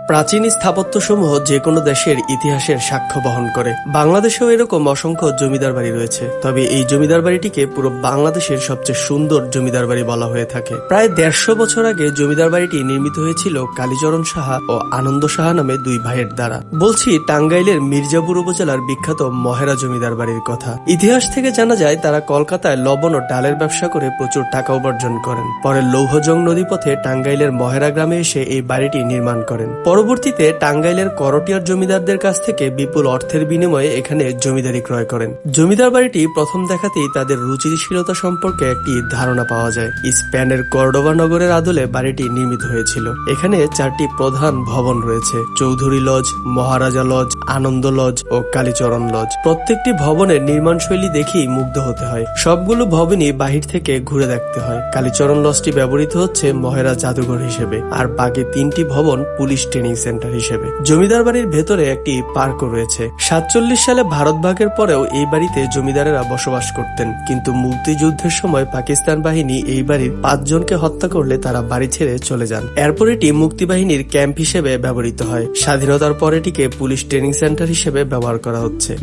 প্রাচীন স্থাপত্যসমূহ যে কোনো দেশের ইতিহাসের সাক্ষ্য বহন করে। বাংলাদেশেও এরকম অসংখ্য জমিদার বাড়ি রয়েছে, তবে এই জমিদার বাড়িটিকে পুরো বাংলাদেশের সবচেয়ে সুন্দর জমিদার বাড়ি বলা হয়ে থাকে। প্রায় 150 বছর আগে জমিদার বাড়িটি নির্মিত হয়েছিল কালীচরণ সাহা ও আনন্দ সাহা নামে দুই ভাইয়ের দ্বারা। বলছি টাঙ্গাইলের মির্জাপুর উপজেলার বিখ্যাত মহেরা জমিদার বাড়ির কথা। ইতিহাস থেকে জানা যায় তারা কলকাতায় লবণ ও ডালের ব্যবসা করে প্রচুর টাকা উপার্জন করেন। পরে লৌহজং নদীপথে টাঙ্গাইলের মহেরা গ্রামে এসে এই বাড়িটি নির্মাণ করেন। পরবর্তীতে টাঙ্গাইলের করটিয়ার জমিদারদের কাছ থেকে বিপুল অর্থের বিনিময়ে এখানে জমিদারি ক্রয় করেন। জমিদার বাড়িটি প্রথম দেখাতেই তাদের রুচিশীলতা সম্পর্কে একটি ধারণা পাওয়া যায়। স্পেনের কর্ডোবা নগরের আদলে বাড়িটি নির্মিত হয়েছিল। এখানে 4টি প্রধান ভবন রয়েছে: চৌধুরী লজ, মহারাজা লজ, আনন্দ লজ ও কালীচরণ লজ। প্রত্যেকটি ভবনের নির্মাণ শৈলী দেখেই মুগ্ধ হতে হয়। সবগুলো ভবনই বাহির থেকে ঘুরে দেখতে হয়। কালীচরণ লজটি ব্যবহৃত হচ্ছে মহেরা জাদুঘর হিসেবে, আর বাকি 3টি ভবন পুলিশ ট্রেনিং সেন্টার হিসেবে। জমিদার বাড়ির ভেতরে একটি পার্কও রয়েছে। 47 সালে ভারত ভাগের পরেও এই বাড়িতে জমিদারেরা বসবাস করতেন, কিন্তু মুক্তিযুদ্ধের সময় পাকিস্তান বাহিনী এই বাড়ির 5 জনকে হত্যা করলে তারা বাড়ি ছেড়ে চলে যান। এরপর এটি মুক্তিবাহিনীর ক্যাম্প হিসেবে ব্যবহৃত হয়। স্বাধীনতার পর এটিকে পুলিশ ট্রেনিং সেন্টার হিসেবে ব্যবহার করা হচ্ছে।